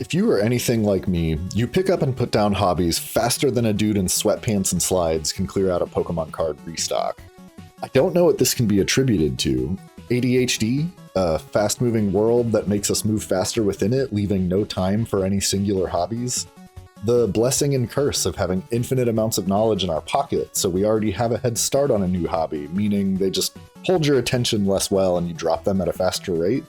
If you are anything like me, you pick up and put down hobbies faster than a dude in sweatpants and slides can clear out a Pokemon card restock. I don't know what this can be attributed to. ADHD? A fast-moving world that makes us move faster within it, leaving no time for any singular hobbies? The blessing and curse of having infinite amounts of knowledge in our pocket, so we already have a head start on a new hobby, meaning they just hold your attention less well and you drop them at a faster rate?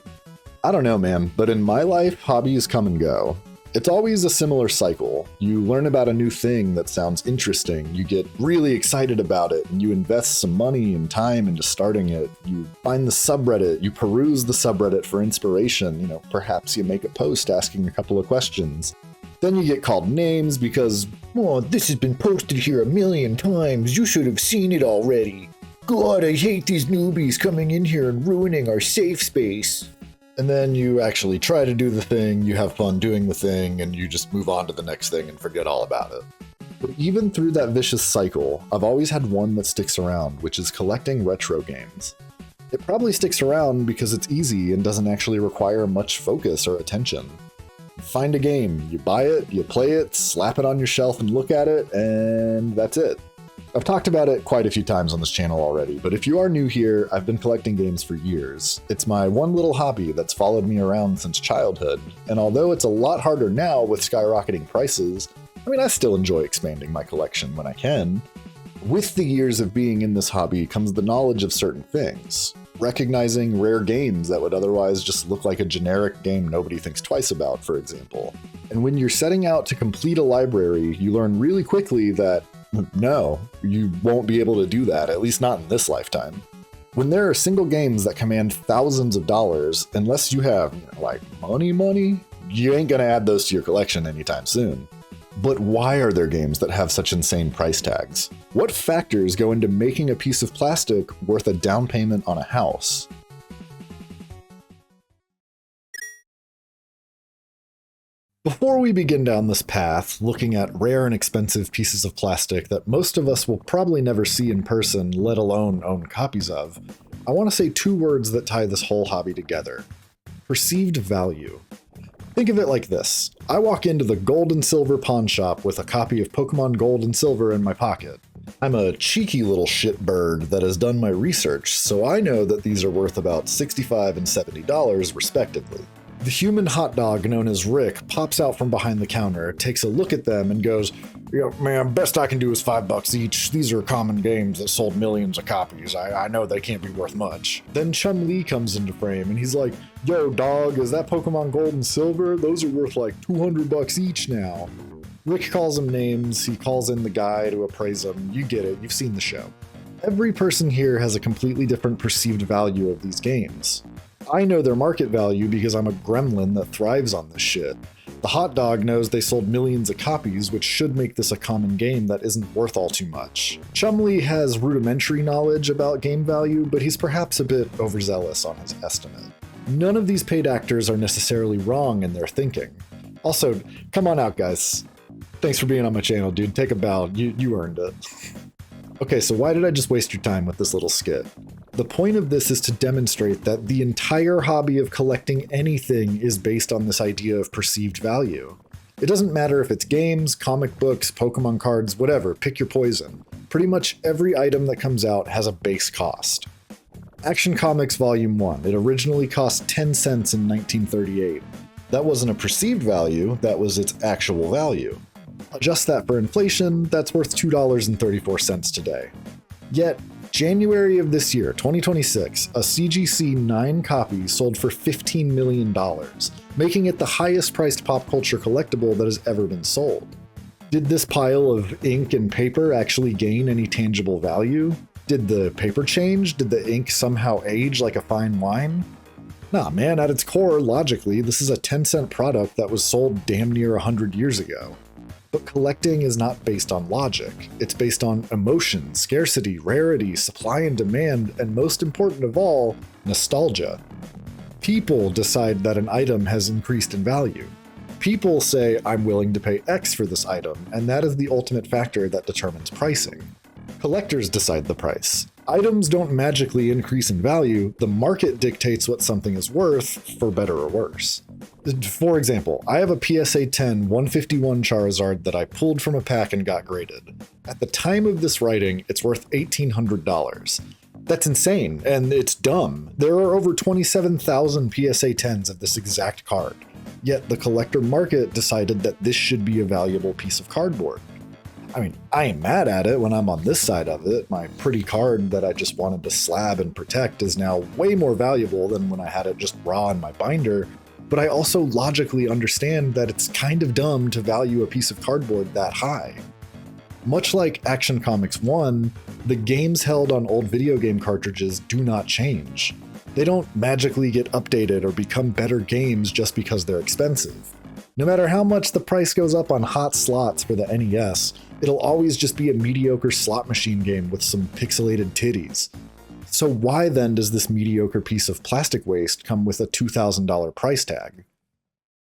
I don't know, man, but in my life, hobbies come and go. It's always a similar cycle. You learn about a new thing that sounds interesting, you get really excited about it, and you invest some money and time into starting it. You find the subreddit, you peruse the subreddit for inspiration, perhaps you make a post asking a couple of questions. Then you get called names because, oh, this has been posted here 1,000,000 times, you should have seen it already. God, I hate these newbies coming in here and ruining our safe space. And then you actually try to do the thing, you have fun doing the thing, and you just move on to the next thing and forget all about it. But even through that vicious cycle, I've always had one that sticks around, which is collecting retro games. It probably sticks around because it's easy and doesn't actually require much focus or attention. You find a game, you buy it, you play it, slap it on your shelf and look at it, and that's it. I've talked about it quite a few times on this channel already, but if you are new here, I've been collecting games for years. It's my one little hobby that's followed me around since childhood, and although it's a lot harder now with skyrocketing prices, I still enjoy expanding my collection when I can. With the years of being in this hobby comes the knowledge of certain things. Recognizing rare games that would otherwise just look like a generic game nobody thinks twice about, for example. And when you're setting out to complete a library, you learn really quickly that no, you won't be able to do that, at least not in this lifetime. When there are single games that command thousands of dollars, unless you have, money, you ain't gonna add those to your collection anytime soon. But why are there games that have such insane price tags? What factors go into making a piece of plastic worth a down payment on a house? Before we begin down this path, looking at rare and expensive pieces of plastic that most of us will probably never see in person, let alone own copies of, I want to say two words that tie this whole hobby together. Perceived value. Think of it like this. I walk into the gold and silver pawn shop with a copy of Pokemon Gold and Silver in my pocket. I'm a cheeky little shitbird that has done my research, so I know that these are worth about $65 and $70 respectively. The human hot dog known as Rick pops out from behind the counter, takes a look at them, and goes, man, best I can do is $5 each. These are common games that sold millions of copies. I know they can't be worth much. Then Chum-Li comes into frame, and he's like, yo, dog, is that Pokemon Gold and Silver? Those are worth like $200 each now. Rick calls him names, he calls in the guy to appraise them. You get it, you've seen the show. Every person here has a completely different perceived value of these games. I know their market value because I'm a gremlin that thrives on this shit. The hot dog knows they sold millions of copies, which should make this a common game that isn't worth all too much. Chum-Li has rudimentary knowledge about game value, but he's perhaps a bit overzealous on his estimate. None of these paid actors are necessarily wrong in their thinking. Also, come on out, guys. Thanks for being on my channel, dude. Take a bow. You earned it. Okay, so why did I just waste your time with this little skit? The point of this is to demonstrate that the entire hobby of collecting anything is based on this idea of perceived value. It doesn't matter if it's games, comic books, Pokemon cards, whatever, pick your poison. Pretty much every item that comes out has a base cost. Action Comics Volume 1, it originally cost 10 cents in 1938. That wasn't a perceived value, that was its actual value. Adjust that for inflation, that's worth $2.34 today. Yet, January of this year, 2026, a CGC 9 copy sold for $15 million, making it the highest priced pop culture collectible that has ever been sold. Did this pile of ink and paper actually gain any tangible value? Did the paper change? Did the ink somehow age like a fine wine? Nah, man, at its core, logically, this is a 10-cent product that was sold damn near 100 years ago. But collecting is not based on logic. It's based on emotion, scarcity, rarity, supply and demand, and most important of all, nostalgia. People decide that an item has increased in value. People say, I'm willing to pay X for this item, and that is the ultimate factor that determines pricing. Collectors decide the price. Items don't magically increase in value, the market dictates what something is worth, for better or worse. For example, I have a PSA 10 151 Charizard that I pulled from a pack and got graded. At the time of this writing, it's worth $1,800. That's insane, and it's dumb. There are over 27,000 PSA 10s of this exact card. Yet the collector market decided that this should be a valuable piece of cardboard. I mean, I ain't mad at it when I'm on this side of it. My pretty card that I just wanted to slab and protect is now way more valuable than when I had it just raw in my binder. But I also logically understand that it's kind of dumb to value a piece of cardboard that high. Much like Action Comics 1, the games held on old video game cartridges do not change. They don't magically get updated or become better games just because they're expensive. No matter how much the price goes up on hot slots for the NES, it'll always just be a mediocre slot machine game with some pixelated titties. So why then does this mediocre piece of plastic waste come with a $2,000 price tag?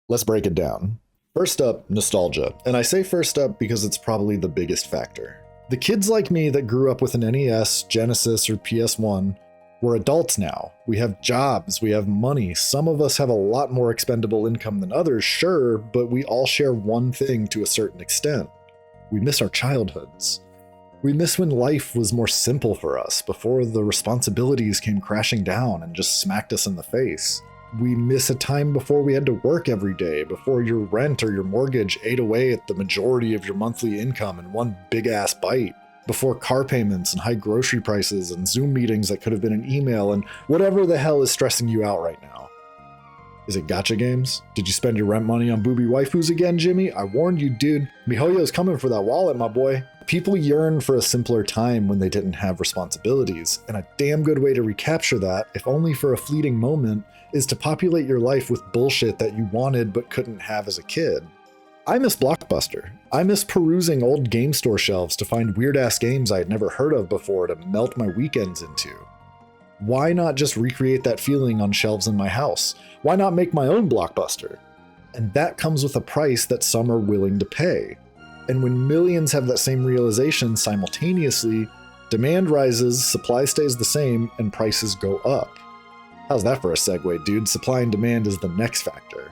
Let's break it down. First up, nostalgia. And I say first up because it's probably the biggest factor. The kids like me that grew up with an NES, Genesis, or PS1, we're adults now. We have jobs, we have money. Some of us have a lot more expendable income than others, sure, but we all share one thing to a certain extent. We miss our childhoods. We miss when life was more simple for us, before the responsibilities came crashing down and just smacked us in the face. We miss a time before we had to work every day, before your rent or your mortgage ate away at the majority of your monthly income in one big-ass bite, before car payments and high grocery prices and Zoom meetings that could have been an email and whatever the hell is stressing you out right now. Is it gacha games? Did you spend your rent money on booby waifus again, Jimmy? I warned you, dude. MiHoYo's coming for that wallet, my boy. People yearn for a simpler time when they didn't have responsibilities, and a damn good way to recapture that, if only for a fleeting moment, is to populate your life with bullshit that you wanted but couldn't have as a kid. I miss Blockbuster. I miss perusing old game store shelves to find weird-ass games I had never heard of before to melt my weekends into. Why not just recreate that feeling on shelves in my house? Why not make my own Blockbuster? And that comes with a price that some are willing to pay. And when millions have that same realization simultaneously, demand rises, supply stays the same, and prices go up. How's that for a segue, dude? Supply and demand is the next factor.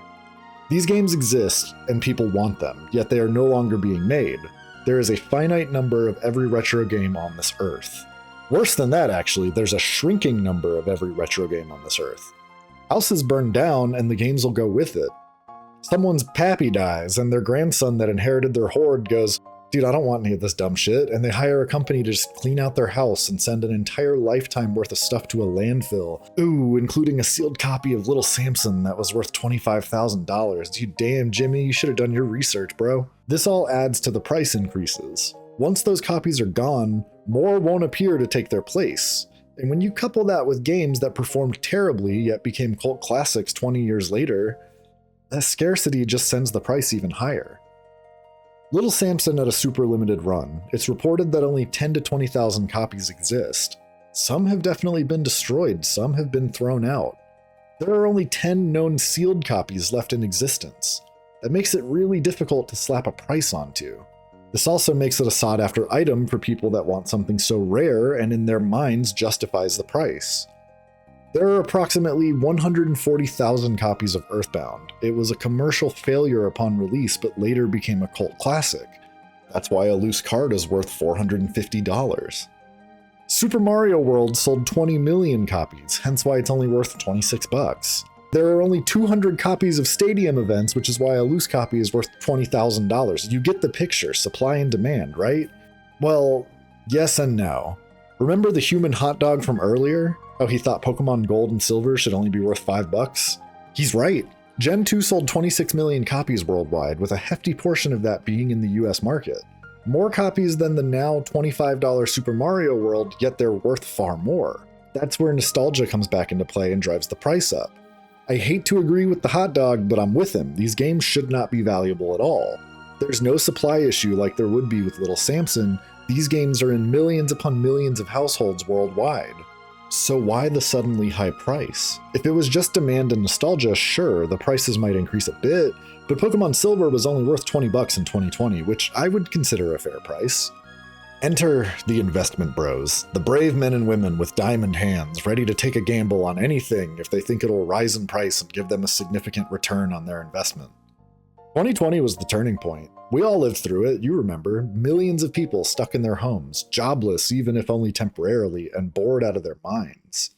These games exist, and people want them, yet they are no longer being made. There is a finite number of every retro game on this earth. Worse than that, actually, there's a shrinking number of every retro game on this earth. Houses burn down, and the games will go with it. Someone's pappy dies, and their grandson that inherited their hoard goes, dude, I don't want any of this dumb shit, and they hire a company to just clean out their house and send an entire lifetime worth of stuff to a landfill. Ooh, including a sealed copy of Little Samson that was worth $25,000. You damn, Jimmy, you should have done your research, bro. This all adds to the price increases. Once those copies are gone, more won't appear to take their place. And when you couple that with games that performed terribly yet became cult classics 20 years later, that scarcity just sends the price even higher. Little Samson had a super limited run. It's reported that only 10 to 20,000 copies exist. Some have definitely been destroyed, some have been thrown out. There are only 10 known sealed copies left in existence. That makes it really difficult to slap a price onto. This also makes it a sought-after item for people that want something so rare and in their minds justifies the price. There are approximately 140,000 copies of Earthbound. It was a commercial failure upon release, but later became a cult classic. That's why a loose card is worth $450. Super Mario World sold 20 million copies, hence why it's only worth $26. There are only 200 copies of Stadium Events, which is why a loose copy is worth $20,000. You get the picture, supply and demand, right? Well, yes and no. Remember the human hot dog from earlier? How he thought Pokemon Gold and Silver should only be worth $5? He's right. Gen 2 sold 26 million copies worldwide, with a hefty portion of that being in the US market. More copies than the now $25 Super Mario World, yet they're worth far more. That's where nostalgia comes back into play and drives the price up. I hate to agree with the hot dog, but I'm with him. These games should not be valuable at all. There's no supply issue like there would be with Little Samson. These games are in millions upon millions of households worldwide. So why the suddenly high price? If it was just demand and nostalgia, sure, the prices might increase a bit, but Pokemon Silver was only worth $20 in 2020, which I would consider a fair price. Enter the investment bros, the brave men and women with diamond hands, ready to take a gamble on anything if they think it'll rise in price and give them a significant return on their investment. 2020 was the turning point. We all lived through it, you remember. Millions of people stuck in their homes, jobless even if only temporarily, and bored out of their minds.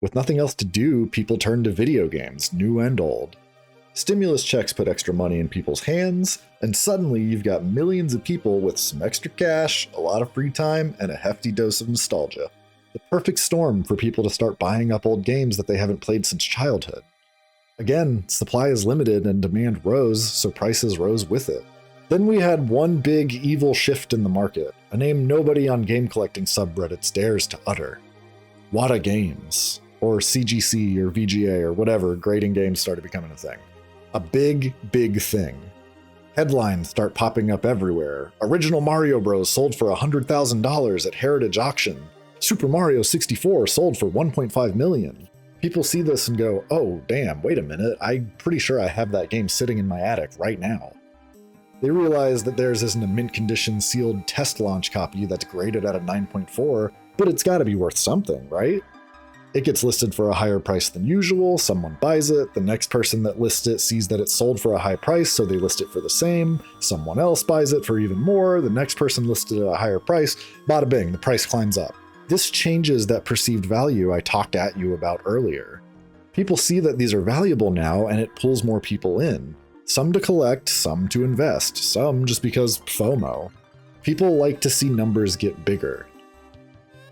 With nothing else to do, people turned to video games, new and old. Stimulus checks put extra money in people's hands, and suddenly you've got millions of people with some extra cash, a lot of free time, and a hefty dose of nostalgia. The perfect storm for people to start buying up old games that they haven't played since childhood. Again, supply is limited and demand rose, so prices rose with it. Then we had one big evil shift in the market, a name nobody on game collecting subreddits dares to utter. Wada Games, or CGC or VGA or whatever, grading games started becoming a thing. A big, big thing. Headlines start popping up everywhere. Original Mario Bros. Sold for $100,000 at Heritage Auction. Super Mario 64 sold for $1.5 million. People see this and go, oh damn, wait a minute, I'm pretty sure I have that game sitting in my attic right now. They realize that theirs isn't a mint condition sealed test launch copy that's graded at a 9.4, but it's gotta be worth something, right? It gets listed for a higher price than usual, someone buys it, the next person that lists it sees that it's sold for a high price, so they list it for the same, someone else buys it for even more, the next person listed it at a higher price, bada bing, the price climbs up. This changes that perceived value I talked at you about earlier. People see that these are valuable now, and it pulls more people in. Some to collect, some to invest, some just because FOMO. People like to see numbers get bigger.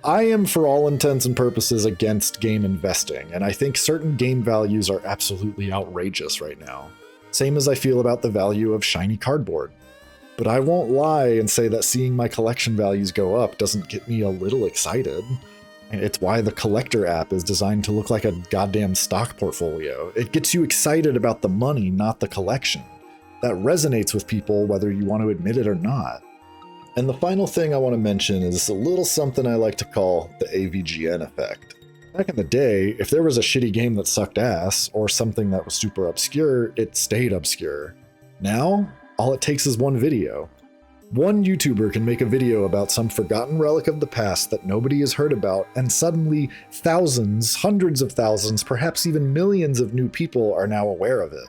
I am, for all intents and purposes, against game investing, and I think certain game values are absolutely outrageous right now. Same as I feel about the value of shiny cardboard. But I won't lie and say that seeing my collection values go up doesn't get me a little excited. And it's why the collector app is designed to look like a goddamn stock portfolio. It gets you excited about the money, not the collection. That resonates with people whether you want to admit it or not. And the final thing I want to mention is a little something I like to call the AVGN effect. Back in the day, if there was a shitty game that sucked ass, or something that was super obscure, it stayed obscure. Now, all it takes is one video. One YouTuber can make a video about some forgotten relic of the past that nobody has heard about, and suddenly thousands, hundreds of thousands, perhaps even millions of new people are now aware of it.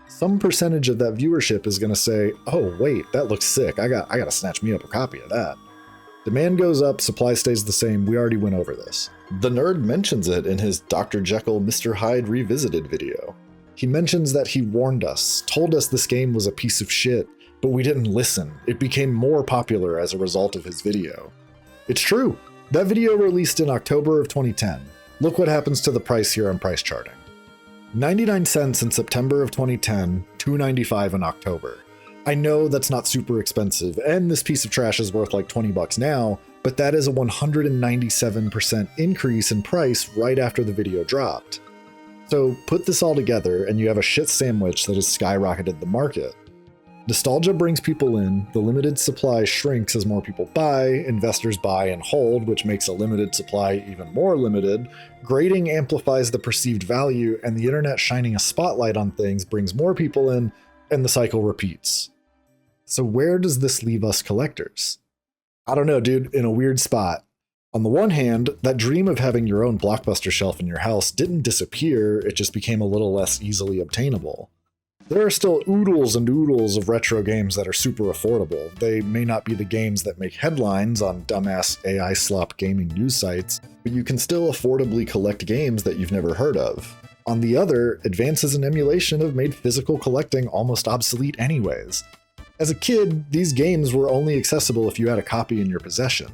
Some percentage of that viewership is going to say, oh wait, that looks sick, I gotta snatch me up a copy of that. Demand goes up, supply stays the same, we already went over this. The nerd mentions it in his Dr. Jekyll, Mr. Hyde Revisited video. He mentions that he warned us, told us this game was a piece of shit, but we didn't listen. It became more popular as a result of his video. It's true. That video released in October of 2010. Look what happens to the price here on price charting. 99 cents in September of 2010, $2.95 in October. I know that's not super expensive, and this piece of trash is worth like 20 bucks now, but that is a 197% increase in price right after the video dropped. So put this all together and you have a shit sandwich that has skyrocketed the market. Nostalgia brings people in, the limited supply shrinks as more people buy, investors buy and hold, which makes a limited supply even more limited, grading amplifies the perceived value, and the internet shining a spotlight on things brings more people in, and the cycle repeats. So where does this leave us collectors? I don't know, dude, in a weird spot. On the one hand, that dream of having your own Blockbuster shelf in your house didn't disappear, it just became a little less easily obtainable. There are still oodles and oodles of retro games that are super affordable. They may not be the games that make headlines on dumbass AI slop gaming news sites, but you can still affordably collect games that you've never heard of. On the other, advances in emulation have made physical collecting almost obsolete anyways. As a kid, these games were only accessible if you had a copy in your possession.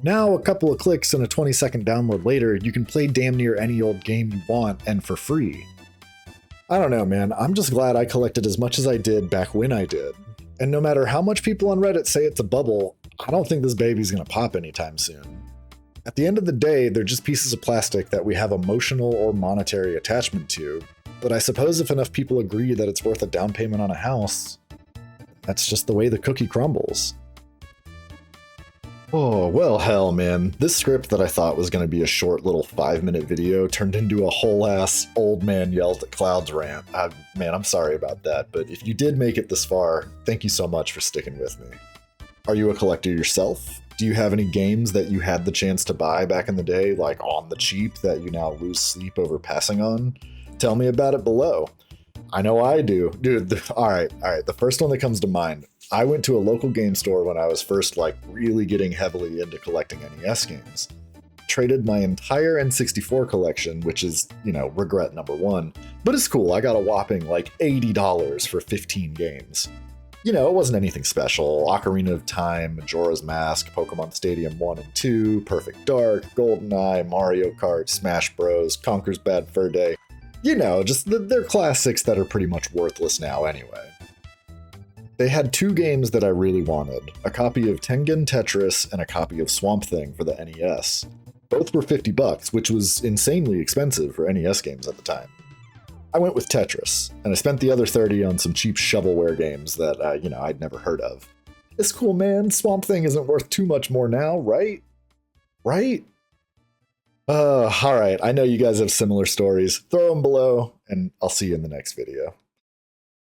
Now, a couple of clicks and a 20-second download later, you can play damn near any old game you want, and for free. I don't know, man, I'm just glad I collected as much as I did back when I did. And no matter how much people on Reddit say it's a bubble, I don't think this baby's gonna pop anytime soon. At the end of the day, they're just pieces of plastic that we have emotional or monetary attachment to, but I suppose if enough people agree that it's worth a down payment on a house, that's just the way the cookie crumbles. Oh, well, hell, man. This script that I thought was going to be a short little 5-minute video turned into a whole-ass old man yells at clouds rant. Man, I'm sorry about that, but if you did make it this far, thank you so much for sticking with me. Are you a collector yourself? Do you have any games that you had the chance to buy back in the day, like on the cheap, that you now lose sleep over passing on? Tell me about it below. I know I do. Dude, all right. The first one that comes to mind, I went to a local game store when I was first like really getting heavily into collecting NES games. Traded my entire N64 collection, which is, regret number one, but it's cool. I got a whopping like $80 for 15 games. It wasn't anything special. Ocarina of Time, Majora's Mask, Pokemon Stadium 1 and 2, Perfect Dark, GoldenEye, Mario Kart, Smash Bros, Conker's Bad Fur Day. They're classics that are pretty much worthless now anyway. They had two games that I really wanted, a copy of Tengen Tetris and a copy of Swamp Thing for the NES. Both were $50, which was insanely expensive for NES games at the time. I went with Tetris, and I spent the other $30 on some cheap shovelware games that, I'd never heard of. It's cool, man. Swamp Thing isn't worth too much more now, right? Right? Alright, I know you guys have similar stories. Throw them below, and I'll see you in the next video.